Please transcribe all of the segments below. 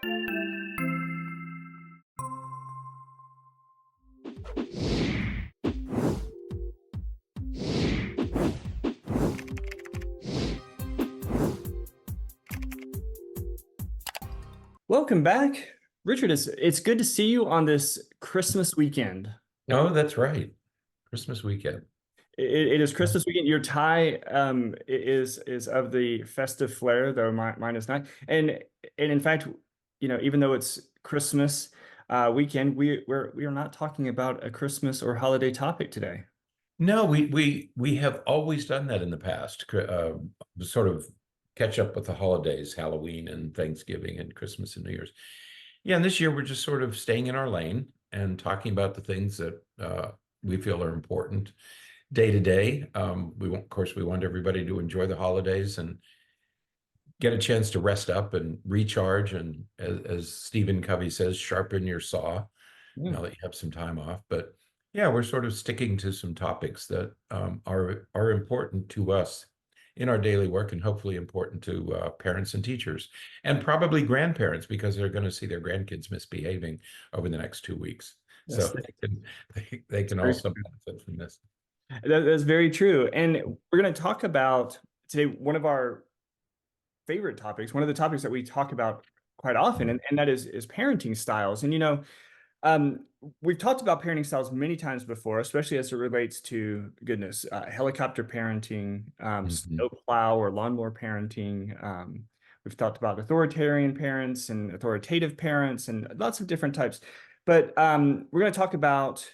Welcome back. Richard, it's good to see you on this Christmas weekend. Oh, that's right. Christmas weekend. It is Christmas weekend. Your tie is of the festive flair, though mine is not. And in fact, even though it's Christmas weekend, we are not talking about a Christmas or holiday topic today. No, we have always done that in the past. Sort of catch up with the holidays, Halloween and Thanksgiving and Christmas and New Year's. Yeah, and this year we're just sort of staying in our lane and talking about the things that we feel are important day to day. Of course, we want everybody to enjoy the holidays and get a chance to rest up and recharge. And as Stephen Covey says, sharpen your saw Yeah. now that you have some time off. But yeah, we're sort of sticking to some topics that are important to us in our daily work and hopefully important to parents and teachers and probably grandparents because they're going to see their grandkids misbehaving over the next 2 weeks. Yes, So they can very also true. benefit from this. That's very true. And we're going to talk about today one of our favorite topics, one of the topics that we talk about quite often, and that is parenting styles. And um, we've talked about parenting styles many times before, especially as it relates to goodness, helicopter parenting, Mhm. snowplow or lawnmower parenting. We've talked about authoritarian parents and authoritative parents and lots of different types. But we're going to talk about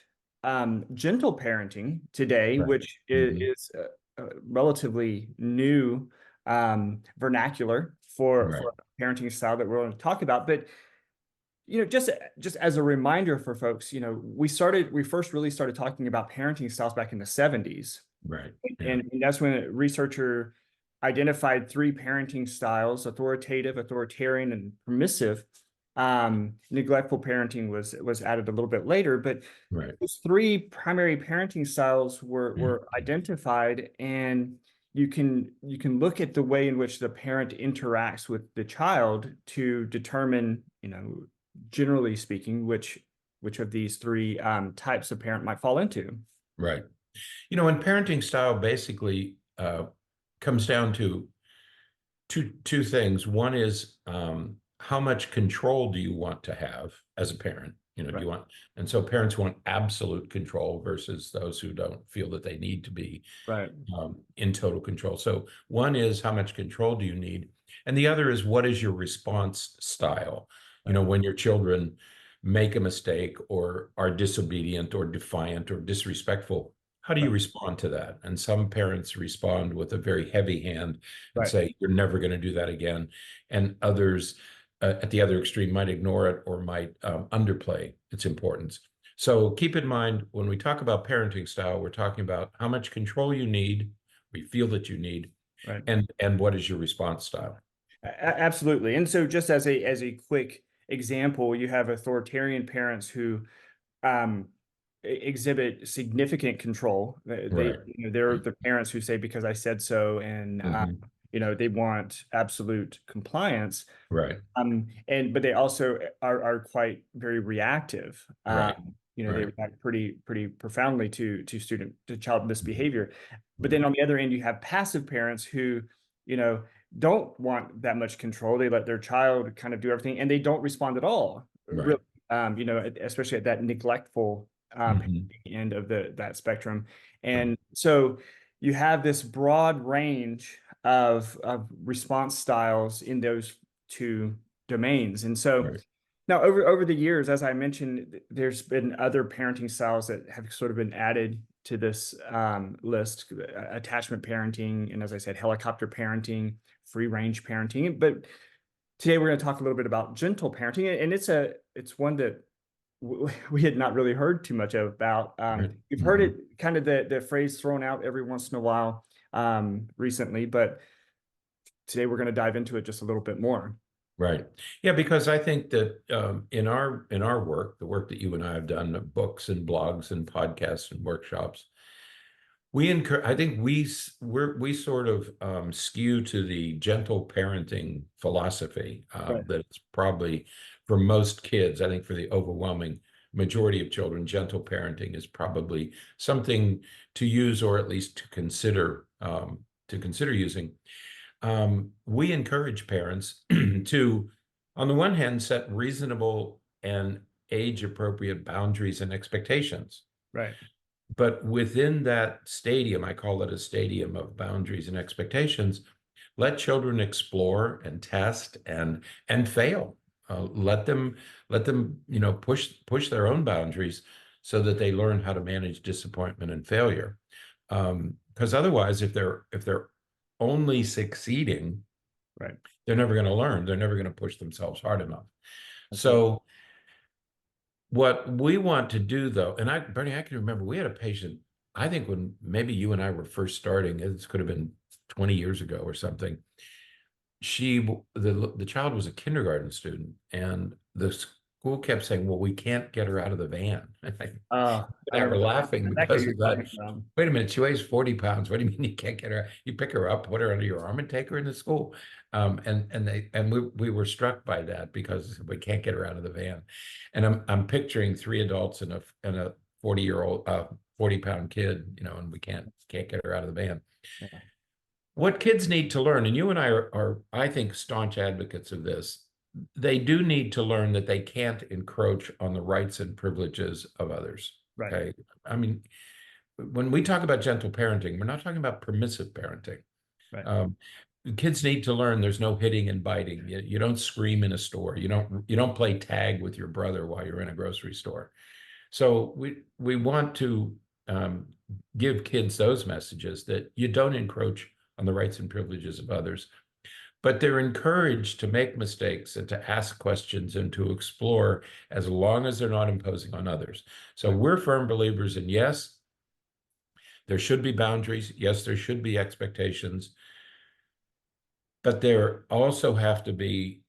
gentle parenting today, Right. which Mhm. is a relatively new vernacular Right. for a parenting style that we're going to talk about. But just as a reminder for folks, we first really started talking about parenting styles back in the 70s. Right. Yeah. And that's when a researcher identified three parenting styles: authoritative, authoritarian, and permissive. Neglectful parenting was added a little bit later, but Right. those three primary parenting styles Mhm. were identified, and you can look at the way in which the parent interacts with the child to determine, generally speaking, which of these three types of parent might fall into. Right. And parenting style basically comes down to two things. One is how much control do you want to have as a parent? Do Right. you want, and so parents want absolute control versus those who don't feel that they need to be Right. in total control. So one is how much control do you need? And the other is what is your response style? Right. When your children make a mistake or are disobedient or defiant or disrespectful, how do you Right. respond to that? And some parents respond with a very heavy hand and Right. say, you're never going to do that again. And others at the other extreme might ignore it or might underplay its importance. So keep in mind, when we talk about parenting style, we're talking about how much control you need, we feel that you need, Right. and what is your response style. Absolutely. And so just as a quick example, you have authoritarian parents who exhibit significant control. Right. They're the parents who say, because I said so, and Mhm. they want absolute compliance. Right. But they also are quite very reactive. Right. They Right. react pretty profoundly to child Mhm. misbehavior. But Right. then on the other end, you have passive parents who, you know, don't want that much control. They let their child kind of do everything, and they don't respond at all. Really, Right. especially at that neglectful Mhm. end of that spectrum. And so you have this broad range of response styles in those two domains. And so Right. now over the years, as I mentioned, there's been other parenting styles that have sort of been added to this list: attachment parenting, and as I said, helicopter parenting, free range parenting. But today we're going to talk a little bit about gentle parenting, and it's one that we had not really heard too much about. Right. We've heard Mhm. it kind of the phrase thrown out every once in a while recently, but today we're going to dive into it just a little bit more. Right. Yeah, because I think that in our work, the work that you and I have done, of books and blogs and podcasts and workshops, I think we sort of skew to the gentle parenting philosophy Right. that it's probably for most kids. I think for the overwhelming majority of children, gentle parenting is probably something to use or at least to consider using. We encourage parents to, on the one hand, set reasonable and age-appropriate boundaries and expectations. Right. But within that stadium, I call it a stadium of boundaries and expectations, let children explore and test and fail. Let them push their own boundaries so that they learn how to manage disappointment and failure. Because otherwise, if they're only succeeding, Right. they're never going to learn. They're never going to push themselves hard enough. Absolutely. So what we want to do, though, and Bernie, I can remember we had a patient, I think when maybe you and I were first starting, this could have been 20 years ago or something. The child was a kindergarten student, and the school kept saying, "Well, we can't get her out of the van." I And I know were laughing exactly what because you're of that. talking about. Wait a minute, she weighs 40 pounds. What do you mean you can't get her? You pick her up, put her under your arm, and take her into school. And we were struck by that because we can't get her out of the van. And I'm picturing three adults and a 40-year-old 40-pound kid, and we can't get her out of the van. Yeah. What kids need to learn, and you and I are, I think, staunch advocates of this, they do need to learn that they can't encroach on the rights and privileges of others. Right. Okay. I mean, when we talk about gentle parenting, we're not talking about permissive parenting. Right. Kids need to learn there's no hitting and biting. You don't scream in a store. You don't play tag with your brother while you're in a grocery store. So we want to give kids those messages that you don't encroach on the rights and privileges of others, but they're encouraged to make mistakes and to ask questions and to explore as long as they're not imposing on others. So we're firm believers in, yes, there should be boundaries. Yes, there should be expectations, but there also have to be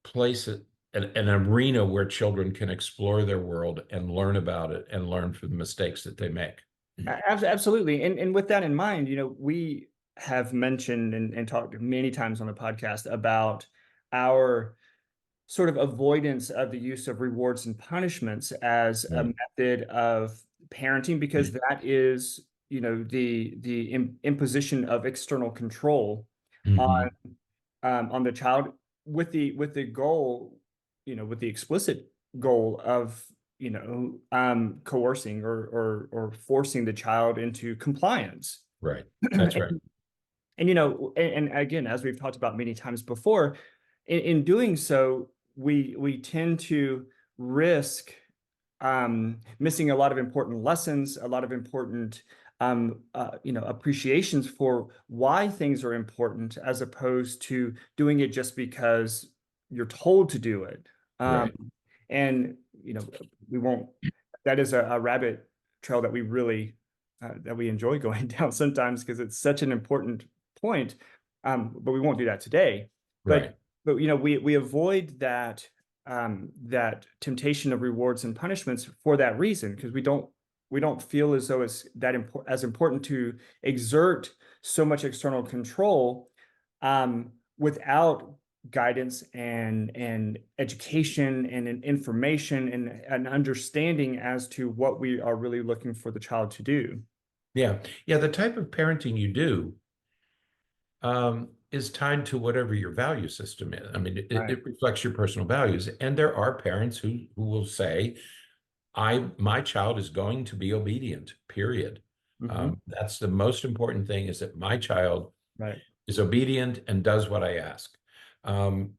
places, an arena where children can explore their world and learn about it and learn from the mistakes that they make. Absolutely. And with that in mind, we have mentioned and talked many times on the podcast about our sort of avoidance of the use of rewards and punishments as a method of parenting, because that is, the imposition of external control on the child with the goal, with the explicit goal of coercing or forcing the child into compliance. Right. That's right. And again, as we've talked about many times before, in doing so, we tend to risk missing a lot of important lessons, a lot of important appreciations for why things are important, as opposed to doing it just because you're told to do it. Right. And we won't. That is a rabbit trail that we really that we enjoy going down sometimes, because it's such an important point. But we won't do that today. Right. But we avoid that that temptation of rewards and punishments for that reason, because we don't feel as though it's that as important to exert so much external control without guidance and education and information and an understanding as to what we are really looking for the child to do. Yeah. Yeah. The type of parenting you do is tied to whatever your value system is. I mean, it reflects your personal values. And there are parents who will say, my child is going to be obedient, period. That's the most important thing, is that my child is obedient and does what I ask. But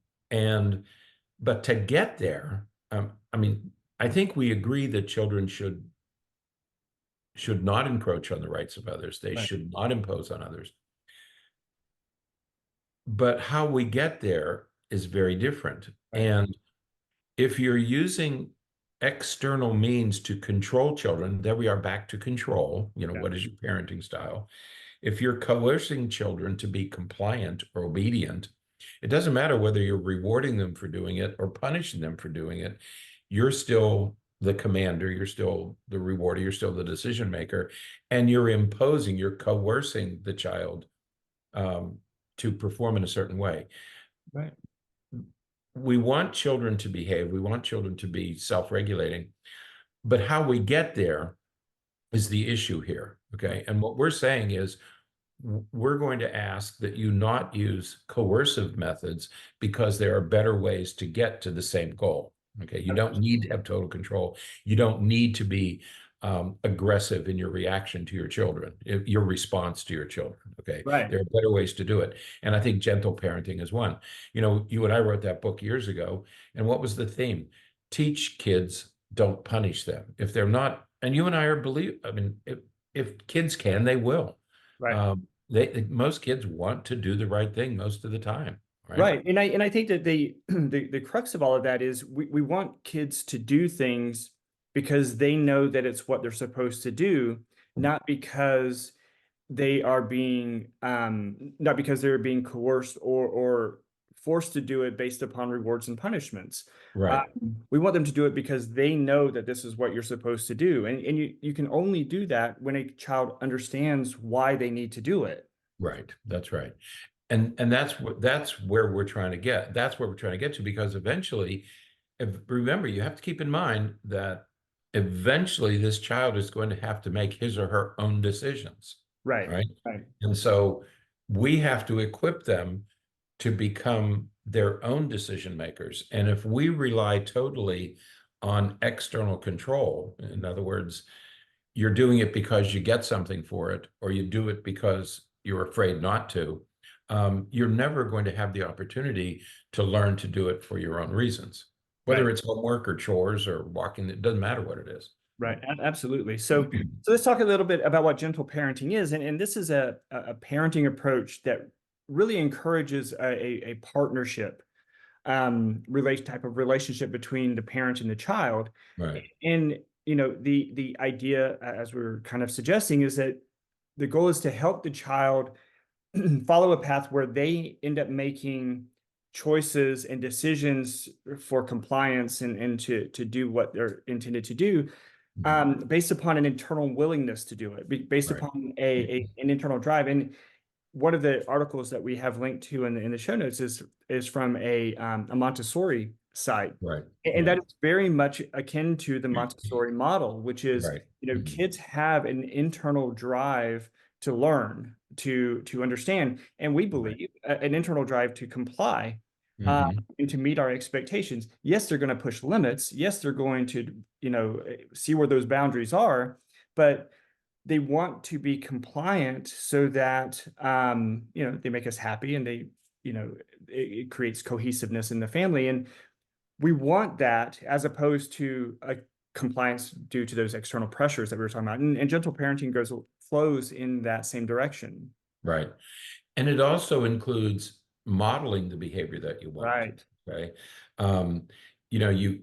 to get there, I mean, I think we agree that children should not encroach on the rights of others. They should not impose on others. But how we get there is very different. And if you're using external means to control children, there we are back to control. What is your parenting style? If you're coercing children to be compliant or obedient, it doesn't matter whether you're rewarding them for doing it or punishing them for doing it. You're still the commander, you're still the rewarder, you're still the decision maker, and you're coercing the child to perform in a certain way. Right. We want children to behave, we want children to be self-regulating, but how we get there is the issue here. Okay. And what we're saying is we're going to ask that you not use coercive methods because there are better ways to get to the same goal. Okay. You don't need to have total control. You don't need to be aggressive in your reaction to your children, your response to your children. Okay. Right. There are better ways to do it. And I think gentle parenting is one. You know, you and I wrote that book years ago. And what was the theme? Teach kids, don't punish them. If they're not, and you and I I mean, if kids can, they will. Right. Most kids want to do the right thing most of the time, right? Right. And I think that the crux of all of that is we want kids to do things because they know that it's what they're supposed to do, not because not because they're being coerced or forced to do it based upon rewards and punishments. Right. We want them to do it because they know that this is what you're supposed to do. And you can only do that when a child understands why they need to do it. Right. That's right. And that's where we're trying to get. That's where we're trying to get to, because eventually, remember, you have to keep in mind that eventually this child is going to have to make his or her own decisions. Right. Right. Right. And so we have to equip them to become their own decision makers. And if we rely totally on external control, in other words, you're doing it because you get something for it, or you do it because you're afraid not to, you're never going to have the opportunity to learn to do it for your own reasons, whether Right. it's homework or chores or walking. It doesn't matter what it is. Right. Absolutely. So let's talk a little bit about what gentle parenting is. And this is a parenting approach that really encourages a partnership type of relationship between the parent and the child. Right. And the idea, as we're kind of suggesting, is that the goal is to help the child follow a path where they end up making choices and decisions for compliance and to do what they're intended to do, based upon an internal willingness to do it, based Right. upon an internal drive. And one of the articles that we have linked to in the show notes is from a Montessori site, Right. and that Right. is very much akin to the Montessori model, which is Right. kids have an internal drive to learn, to understand, and we Right. believe an internal drive to comply, Mhm. and to meet our expectations. Yes, they're going to push limits. Yes, they're going to see where those boundaries are, but they want to be compliant so that they make us happy, and it creates cohesiveness in the family. And we want that, as opposed to a compliance due to those external pressures that we were talking about. And gentle parenting flows in that same direction. Right. And it also includes modeling the behavior that you want. Right. Okay. Um, you know,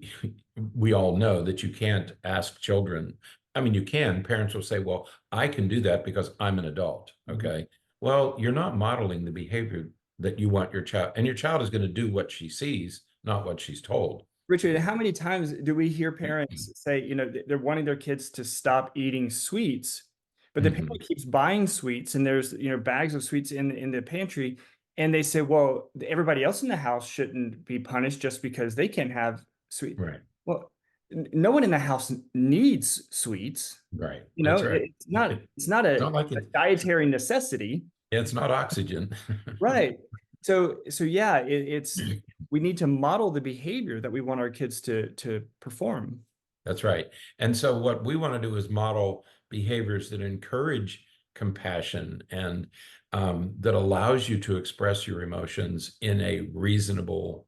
we all know that you can't ask children. I mean, you can. Parents will say, well, I can do that because I'm an adult. Okay. Well, you're not modeling the behavior that you want your child, and your child is going to do what she sees, not what she's told. Richard, how many times do we hear parents say, they're wanting their kids to stop eating sweets, but the parent keeps buying sweets, and there's, bags of sweets in the pantry, and they say, well, everybody else in the house shouldn't be punished just because they can't have sweet. Right. Well, no one in the house needs sweets. Right. That's right. It's not a like dietary necessity. It's not oxygen. Right. So yeah, it's we need to model the behavior that we want our kids to perform. That's right. And so what we want to do is model behaviors that encourage compassion and that allows you to express your emotions in a reasonable,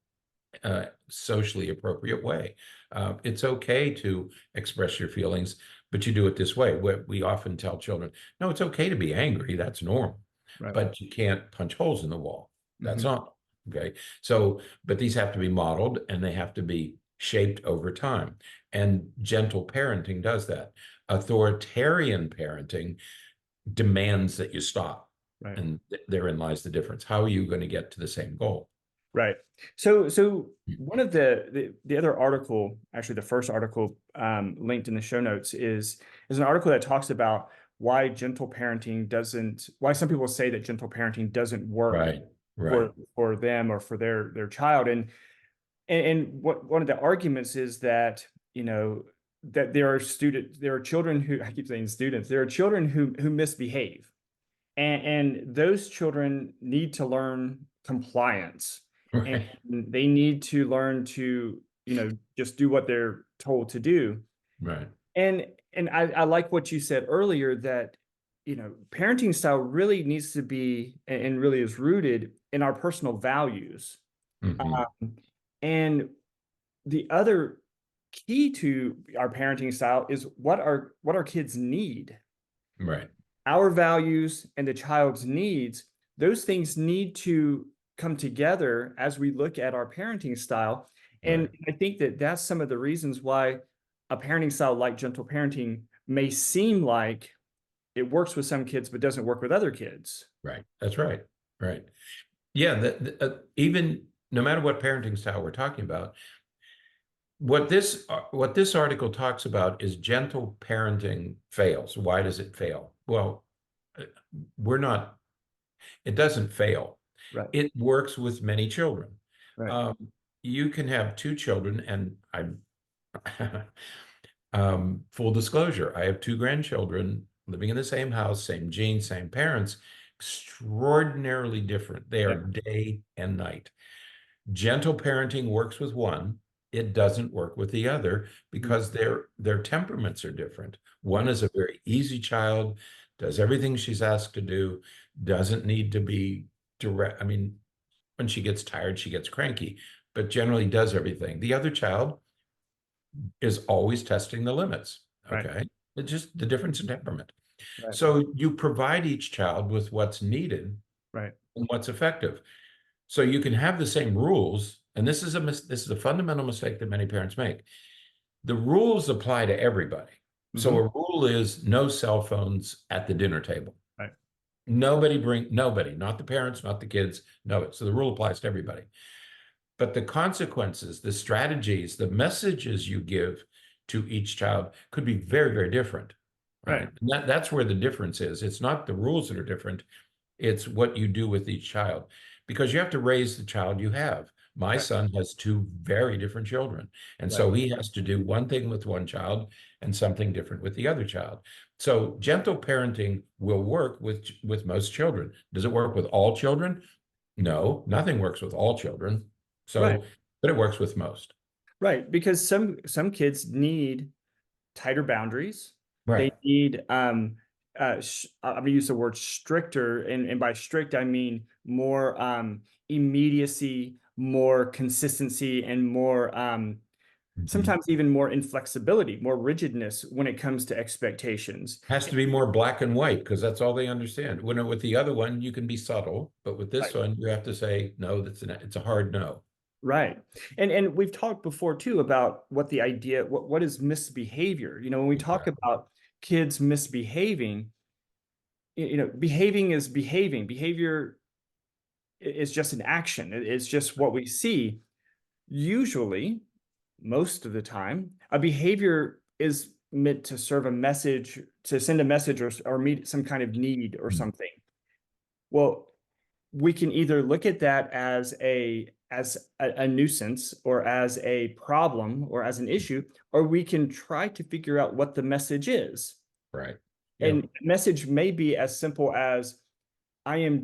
socially appropriate way. It's okay to express your feelings, but you do it this way. We often tell children, no, it's okay to be angry. That's normal. Right. But you can't punch holes in the wall. That's not. Okay. So, but these have to be modeled, and they have to be shaped over time. And gentle parenting does that. Authoritarian parenting demands that you stop. Right. And therein lies the difference. How are you going to get to the same goal? Right. So one of the other article, actually the first article linked in the show notes is an article that talks about why gentle parenting doesn't, why some people say that gentle parenting doesn't work Right, right, for them or for their child. And what one of the arguments is that, that there are children who, I keep saying students, there are children who misbehave. And those children need to learn compliance, and right, they need to learn to, just do what they're told to do. right. And I like what you said earlier that, parenting style really needs to be and really is rooted in our personal values. Hmm. Um, and the other key to our parenting style is what our kids need. Right, Our values and the child's needs, those things need to come together as we look at our parenting style. And right, I think that that's some of the reasons why a parenting style like gentle parenting may seem like it works with some kids, but doesn't work with other kids. right. That's right, right. Yeah, even no matter what parenting style we're talking about, what this article talks about is gentle parenting fails. Why does it fail? Well, uh, we're not, it doesn't fail. Right. It works with many children. Right. Um, you can have two children, and I'm full disclosure, I have two grandchildren living in the same house, same genes, same parents, extraordinarily different. They are Yeah. day and night. Gentle parenting works with one. It doesn't work with the other Mm. because their temperaments are different. One Right. is a very easy child, does everything she's asked to do, doesn't need to be direct. I mean, when she gets tired, she gets cranky, but generally does everything. The other child is always testing the limits. Right. Okay. It's just the difference in temperament. Right. So you provide each child with what's needed Right. and what's effective. So you can have the same rules, and this is a fundamental mistake that many parents make. The rules apply to everybody. So Hmm. a rule is no cell phones at the dinner table. Right. Nobody, not the parents, not the kids, nobody. So the rule applies to everybody. But the consequences, the strategies, the messages you give to each child could be very, very different, Right. right? And that's where the difference is. It's not the rules that are different, it's what you do with each child, because you have to raise the child you have. My Right. son has two very different children. And Right. so he has to do one thing with one child and something different with the other child. So gentle parenting will work with most children. Does it work with all children? No, nothing works with all children. Right. So, but it works with most. Right. Because some kids need tighter boundaries. They Right. need I'm gonna use the word stricter, and by strict I mean more immediacy, more consistency, and more Mhm. sometimes even more inflexibility, more rigidness when it comes to expectations. Has to be more black and white because that's all they understand. When with the other one, you can be subtle, but with this Right. one, you have to say no. It's a hard no. Right. And we've talked before too about what the idea, what is misbehavior? When we talk Exactly. about kids misbehaving, behaving is behaving. Behavior is just an action. It's just what we see. Usually, most of the time, a behavior is meant to serve a message, to send a message or meet some kind of need or Mm. something. Well, we can either look at that as a nuisance or as a problem or as an issue, or we can try to figure out what the message is. Right. And Yep. the message may be as simple as I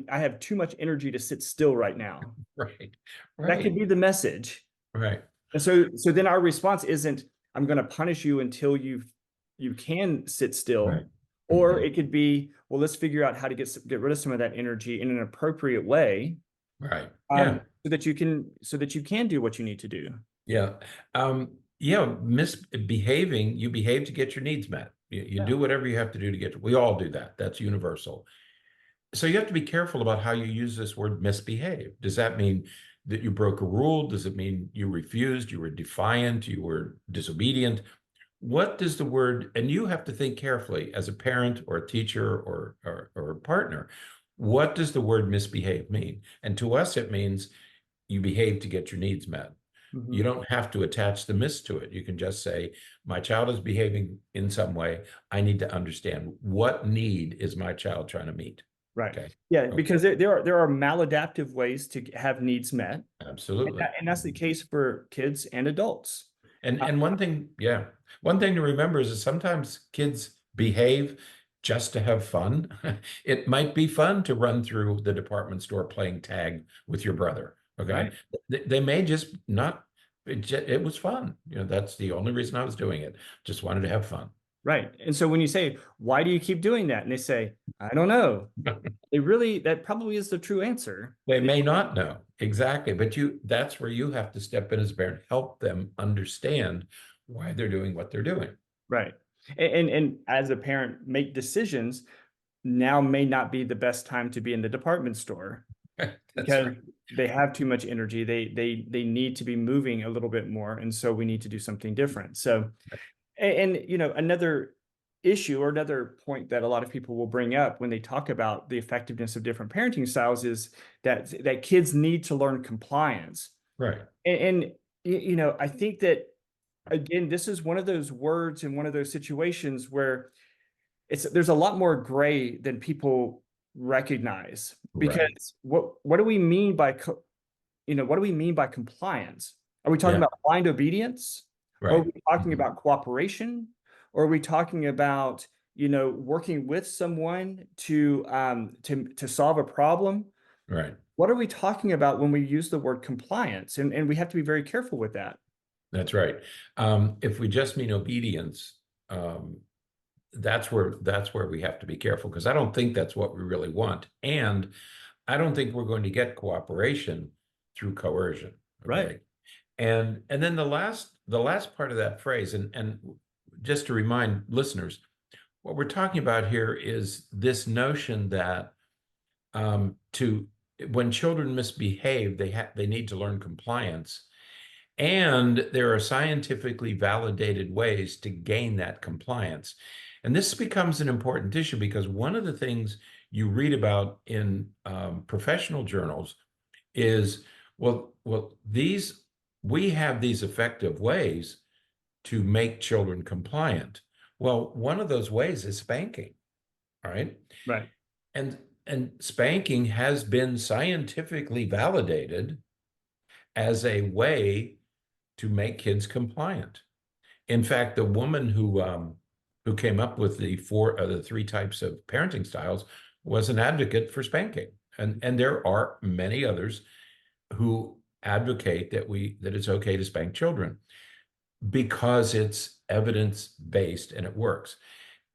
have too much energy to sit still right now. Right. That could Right. be the message. Right. And so then our response isn't I'm going to punish you until you can sit Right. still, or Mhm. it could be, well, let's figure out how to get rid of some of that energy in an appropriate way, Right. Yeah. so that you can do what you need to do. Yeah. Yeah. Misbehaving, you behave to get your needs met. You Yeah. do whatever you have to do to get, we all do that. That's universal. So you have to be careful about how you use this word misbehave. Does that mean that you broke a rule? Does it mean you refused, you were defiant, you were disobedient? What does the word, and you have to think carefully as a parent or a teacher or a partner, what does the word misbehave mean? And to us, it means you behave to get your needs met. You Mhm. don't have to attach the miss to it. You can just say, my child is behaving in some way. I need to understand what need is my child trying to meet. Right. Okay. Yeah, Okay. because there are maladaptive ways to have needs met, Absolutely. and that's the case for kids and adults. Uh, And one thing, yeah, one thing to remember is that sometimes kids behave just to have fun. It might be fun to run through the department store playing tag with your brother. Okay. right. They may just not, it was fun. You know, that's the only reason I was doing it. Just wanted to have fun. Right. And so when you say, why do you keep doing that? And they say, I don't know. That probably is the true answer. They may not know exactly, but that's where you have to step in as a parent, help them understand why they're doing what they're doing. Right. And as a parent, make decisions now may not be the best time to be in the department store That's because right. they have too much energy. They need to be moving a little bit more. And so we need to do something different. So and another issue or another point that a lot of people will bring up when they talk about the effectiveness of different parenting styles is that kids need to learn compliance. Right. And I think that again, this is one of those words and one of those situations where there's a lot more gray than people recognize Right. because what do we mean by what do we mean by compliance? Are we talking Yeah. about blind obedience? Or are Right. we talking Mhm. about cooperation? Or are we talking about, working with someone to solve a problem? Right. What are we talking about when we use the word compliance? And we have to be very careful with that. That's right. If we just mean obedience, um, that's where we have to be careful because I don't think that's what we really want. And I don't think we're going to get cooperation through coercion. Right. Okay. And then the last part of that phrase, and just to remind listeners, what we're talking about here is this notion that to when children misbehave, they need to learn compliance. And there are scientifically validated ways to gain that compliance. And this becomes an important issue because one of the things you read about in professional journals is, well, we have these effective ways to make children compliant. Well, one of those ways is spanking, all right? Right. And and spanking has been scientifically validated as a way to make kids compliant. In fact, the woman who came up with the three types of parenting styles was an advocate for spanking, and there are many others who advocate that it's okay to spank children because it's evidence based and it works.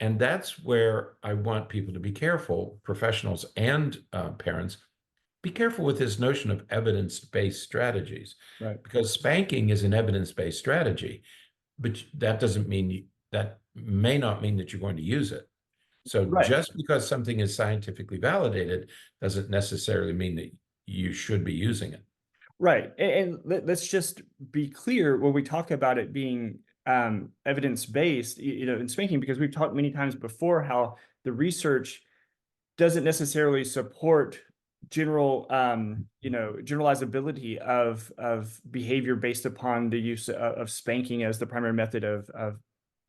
And that's where I want people to be careful, professionals and parents, be careful with this notion of evidence-based strategies, Right. because spanking is an evidence-based strategy, but that doesn't mean that may not mean that you're going to use it. So Right. just because something is scientifically validated doesn't necessarily mean that you should be using it. Right. And let's just be clear when we talk about it being evidence-based, in spanking, because we've talked many times before how the research doesn't necessarily support generalizability of behavior based upon the use of spanking as the primary method of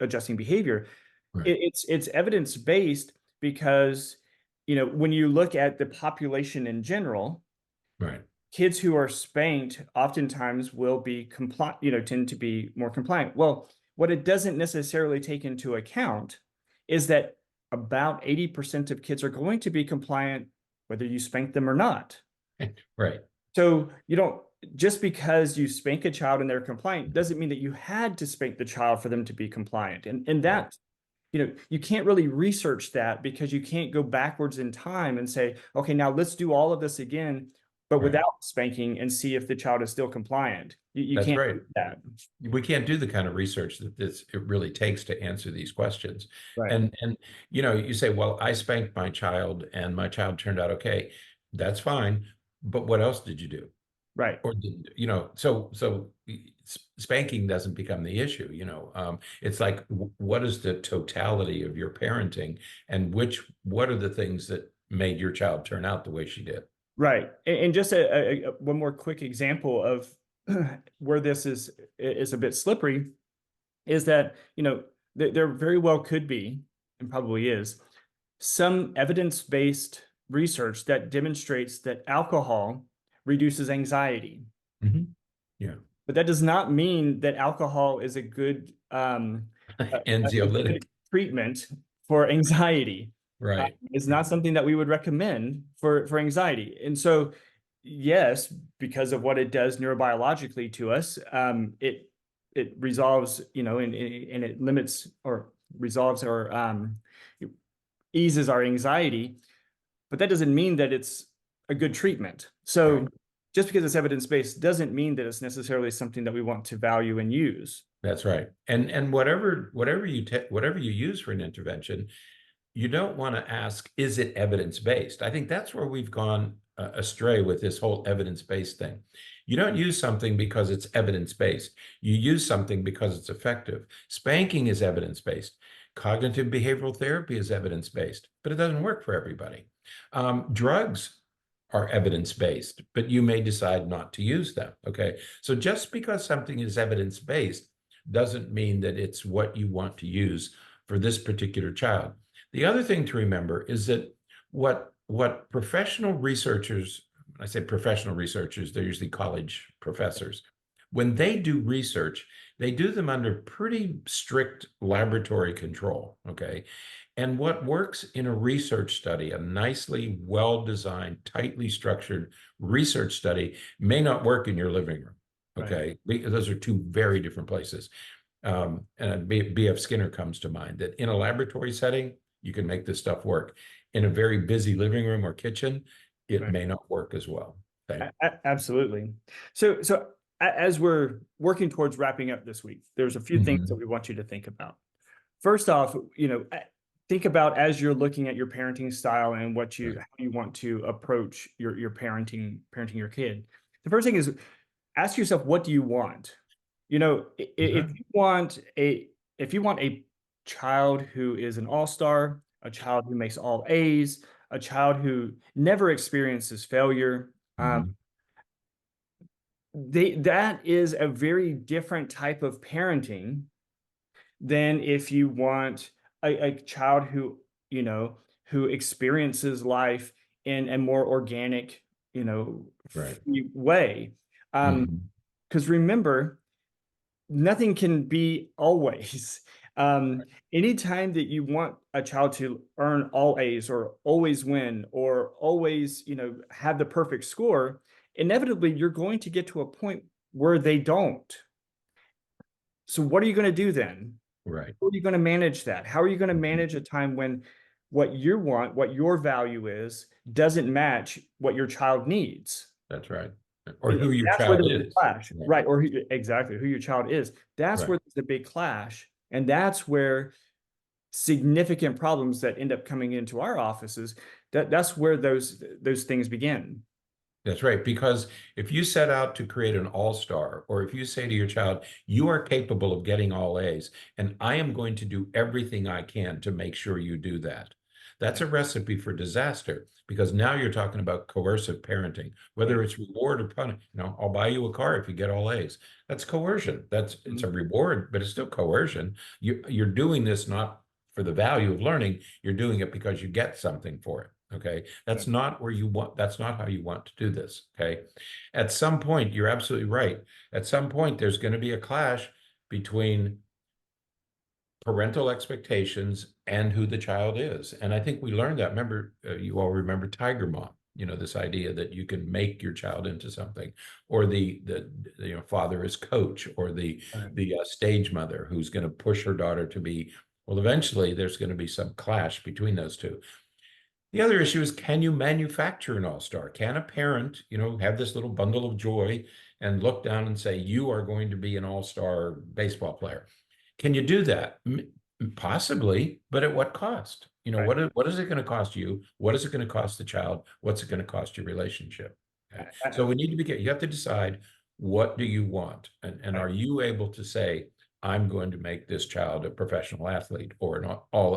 adjusting behavior. Right, It's evidence-based because, when you look at the population in general, right, kids who are spanked oftentimes will be compliant, tend to be more compliant. Well, what it doesn't necessarily take into account is that about 80% of kids are going to be compliant whether you spank them or not. right, So you don't, just because you spank a child and they're compliant doesn't mean that you had to spank the child for them to be compliant. And right, that, you can't really research that because you can't go backwards in time and say, okay, now let's do all of this again, but right. without spanking and see if the child is still compliant. You That's can't right. do that. We can't do the kind of research that it really takes to answer these questions. Right. And you say, well, I spanked my child and my child turned out okay. That's fine. But what else did you do? Right. Or so spanking doesn't become the issue. It's like what is the totality of your parenting and what are the things that made your child turn out the way she did? Right. And just one more quick example of where this is a bit slippery is that, there very well could be, and probably is, some evidence-based research that demonstrates that alcohol reduces anxiety. Mhm. Yeah. But that does not mean that alcohol is a good Anxiolytic. treatment for anxiety. Right. It's not something that we would recommend for anxiety. And so, yes, because of what it does neurobiologically to us, it resolves, and it limits or resolves or eases our anxiety, but that doesn't mean that it's a good treatment. So Right. just because it's evidence-based doesn't mean that it's necessarily something that we want to value and use. That's right. And whatever you use for an intervention, you don't want to ask, is it evidence-based? I think that's where we've gone astray with this whole evidence-based thing. You don't use something because it's evidence-based. You use something because it's effective. Spanking is evidence-based. Cognitive behavioral therapy is evidence-based, but it doesn't work for everybody. Drugs are evidence-based, but you may decide not to use them. Okay. So just because something is evidence-based doesn't mean that it's what you want to use for this particular child. The other thing to remember is that what professional researchers, when I say professional researchers, they're usually college professors, when they do research, they do them under pretty strict laboratory control, okay? And what works in a research study, a nicely well-designed, tightly structured research study, may not work in your living room, okay? Those are two very different places. And B.F. Skinner comes to mind, that in a laboratory setting, you can make this stuff work. In a very busy living room or kitchen, it Right. may not work as well. Absolutely. So as we're working towards wrapping up this week, there's a few things that we want you to think about. First off, think about, as you're looking at your parenting style and how you want to approach your parenting your kid. The first thing is, ask yourself, what do you want? If you want a child who is an all-star, a child who makes all A's, a child who never experiences failure, that is a very different type of parenting than if you want a child who experiences life in a more organic, free way. Because remember, nothing can be always. Anytime that you want a child to earn all A's or always win or always, have the perfect score, inevitably you're going to get to a point where they don't. So what are you going to do then? Right. How are you going to manage that? How are you going to manage a time when what you want, what your value is, doesn't match what your child needs? That's right. Or who your That's where child there's a is. clash, right? Or exactly who your child is. That's where there's a big clash, and that's where significant problems that end up coming into our offices. That's where those things begin. That's right. Because if you set out to create an all-star, or if you say to your child, you are capable of getting all A's, and I am going to do everything I can to make sure you do that, that's a recipe for disaster, because now you're talking about coercive parenting, whether it's reward or punishment. I'll buy you a car if you get all A's. That's coercion. It's a reward, but it's still coercion. You're doing this not for the value of learning. You're doing it because you get something for it. Okay. That's not how you want to do this. Okay. At some point, you're absolutely right. At some point, there's going to be a clash between parental expectations and who the child is. And I think we learned that. Remember, you all remember Tiger Mom, this idea that you can make your child into something, or the father is coach, or the stage mother who's going to push her daughter to be, well, eventually there's going to be some clash between those two. The other issue is, can you manufacture an all-star? Can a parent, have this little bundle of joy and look down and say, you are going to be an all-star baseball player? Can you do that? Possibly, but at what cost? What is it going to cost you? What is it going to cost the child? What's it going to cost your relationship? Okay. So we need to you have to decide, what do you want? And are you able to say, I'm going to make this child a professional athlete, or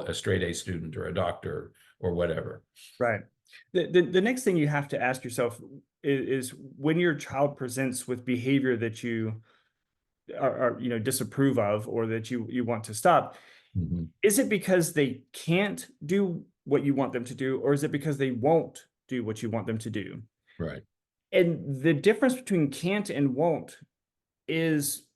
a straight A student, or a doctor, or whatever. Right. The next thing you have to ask yourself is when your child presents with behavior that you are disapprove of, or that you want to stop, Mhm. is it because they can't do what you want them to do, or is it because they won't do what you want them to do? Right. And the difference between can't and won't is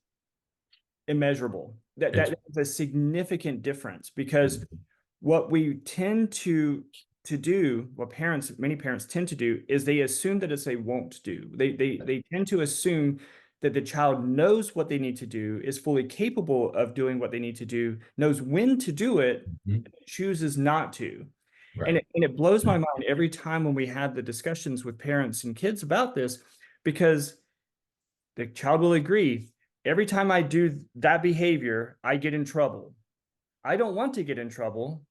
immeasurable. That It's that is a significant difference, because Mhm. what we tend to do, what many parents tend to do, is they assume that it's a won't do. They tend to assume that the child knows what they need to do, is fully capable of doing what they need to do, knows when to do it, Mhm. chooses not to. Right. And it blows my mind every time when we have the discussions with parents and kids about this, because the child will agree, every time I do that behavior, I get in trouble. I don't want to get in trouble,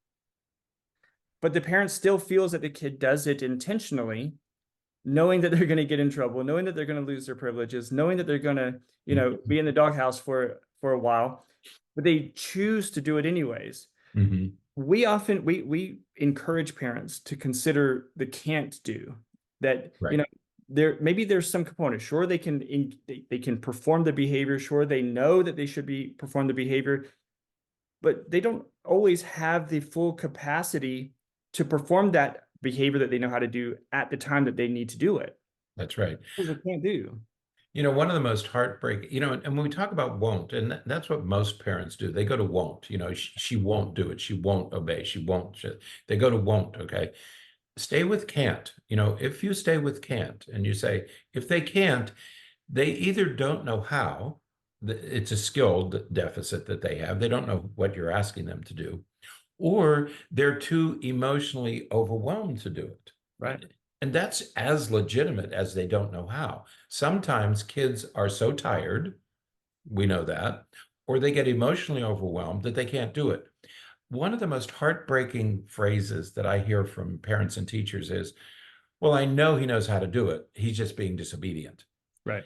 but the parent still feels that the kid does it intentionally, knowing that they're going to get in trouble, knowing that they're going to lose their privileges, knowing that they're going to, be in the doghouse for a while, but they choose to do it anyways. Mhm. We encourage parents to consider the can't do, that, Right. maybe there's some component. Sure, they can perform the behavior. Sure, they know that they should be perform the behavior, but they don't always have the full capacity to perform that behavior that they know how to do at the time that they need to do it. That's right. Because they can't do. One of the most heartbreaking, and when we talk about won't, and that's what most parents do, they go to won't, she won't do it. She won't obey. She won't. They go to won't. Okay. Stay with can't. If you stay with can't and you say, if they can't, they either don't know how, it's a skill deficit that they have. They don't know what you're asking them to do, or they're too emotionally overwhelmed to do it. Right. And that's as legitimate as they don't know how. Sometimes kids are so tired, we know that, or they get emotionally overwhelmed that they can't do it. One of the most heartbreaking phrases that I hear from parents and teachers is, well, I know he knows how to do it. He's just being disobedient. Right.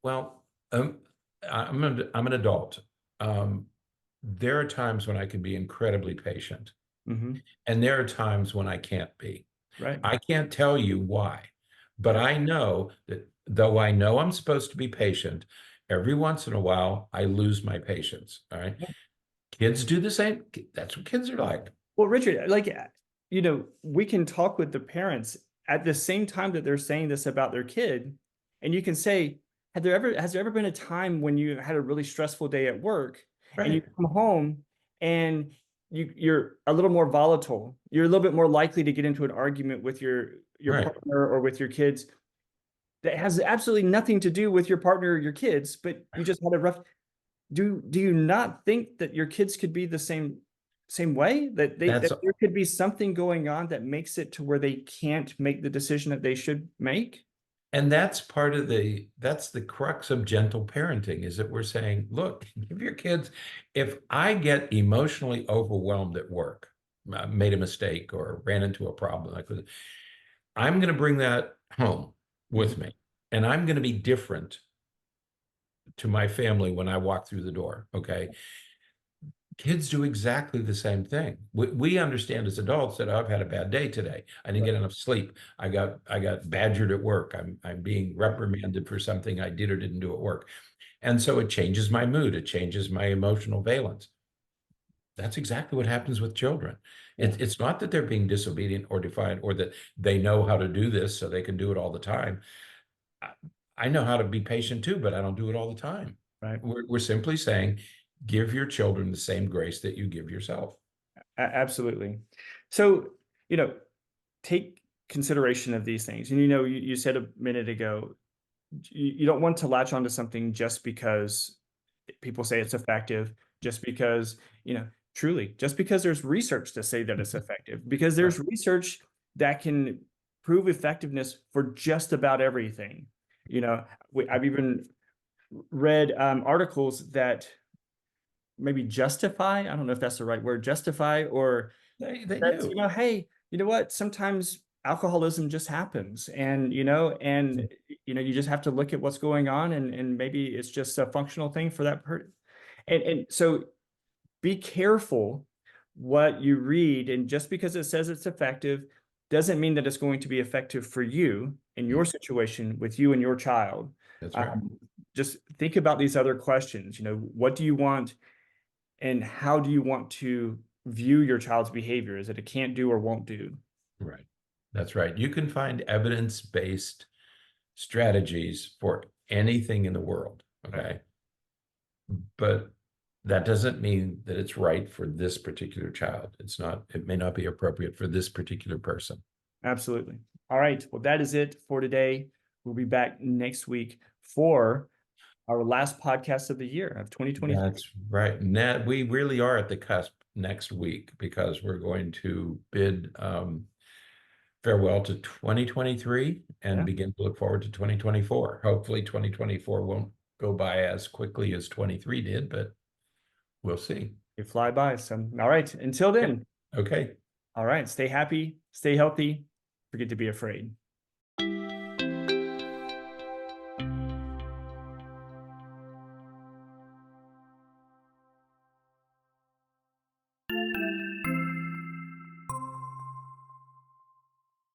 Well, I'm an adult. Um, there are times when I can be incredibly patient, Hmm. and there are times when I can't be. Right. I can't tell you why, but I know that though I know I'm supposed to be patient, every once in a while I lose my patience. All right. Yeah. Kids do the same. That's what kids are like. Well, Richard, we can talk with the parents at the same time that they're saying this about their kid, and you can say, has there ever been a time when you had a really stressful day at work, and you Right. come home and you're a little more volatile, you're a little bit more likely to get into an argument with your Right. partner or with your kids, that has absolutely nothing to do with your partner or your kids, but you just had a rough. Do you not think that your kids could be the same way, that That's there could be something going on that makes it to where they can't make the decision that they should make? and that's the crux of gentle parenting is that we're saying, look, give your kids, if I get emotionally overwhelmed at work, made a mistake or ran into a problem, I'm going to bring that home with Mhm. me. And I'm going to be different to my family when I walk through the door. Okay. Kids do exactly the same thing. We understand as adults that, oh, I've had a bad day today. I didn't Right. get enough sleep. I got badgered at work. I'm being reprimanded for something I did or didn't do at work. And so it changes my mood. It changes my emotional valence. That's exactly what happens with children. Yeah. It's not that they're being disobedient or defiant or that they know how to do this so they can do it all the time. I, I know how to be patient too, but I don't do it all the time. Right. We're simply saying, give your children the same grace that you give yourself. Absolutely. So, you know, take consideration of these things. And you said a minute ago, you don't want to latch onto something just because people say it's effective, just because, truly, just because there's research to say that it's effective, because Right. there's research that can prove effectiveness for just about everything. I've even read articles that maybe justify, I don't know if that's the right word, justify, or They that's, do. hey, you know what, sometimes alcoholism just happens, and you just have to look at what's going on, and maybe it's just a functional thing for that person. And so be careful what you read, and just because it says it's effective, doesn't mean that it's going to be effective for you in your situation with you and your child. That's right. Just think about these other questions. What do you want and how do you want to view your child's behavior? Is it a can't do or won't do? Right. That's right. You can find evidence-based strategies for anything in the world. Okay. But that doesn't mean that it's right for this particular child. It may not be appropriate for this particular person. Absolutely. All right. Well, that is it for today. We'll be back next week for our last podcast of the year of 2023. That's right. Now, we really are at the cusp next week because we're going to bid farewell to 2023 and Yeah. begin to look forward to 2024. Hopefully 2024 won't go by as quickly as 23 did, but we'll see. They fly by. So, all right. Until then. Okay. All right. Stay happy, stay healthy. Forget to be afraid.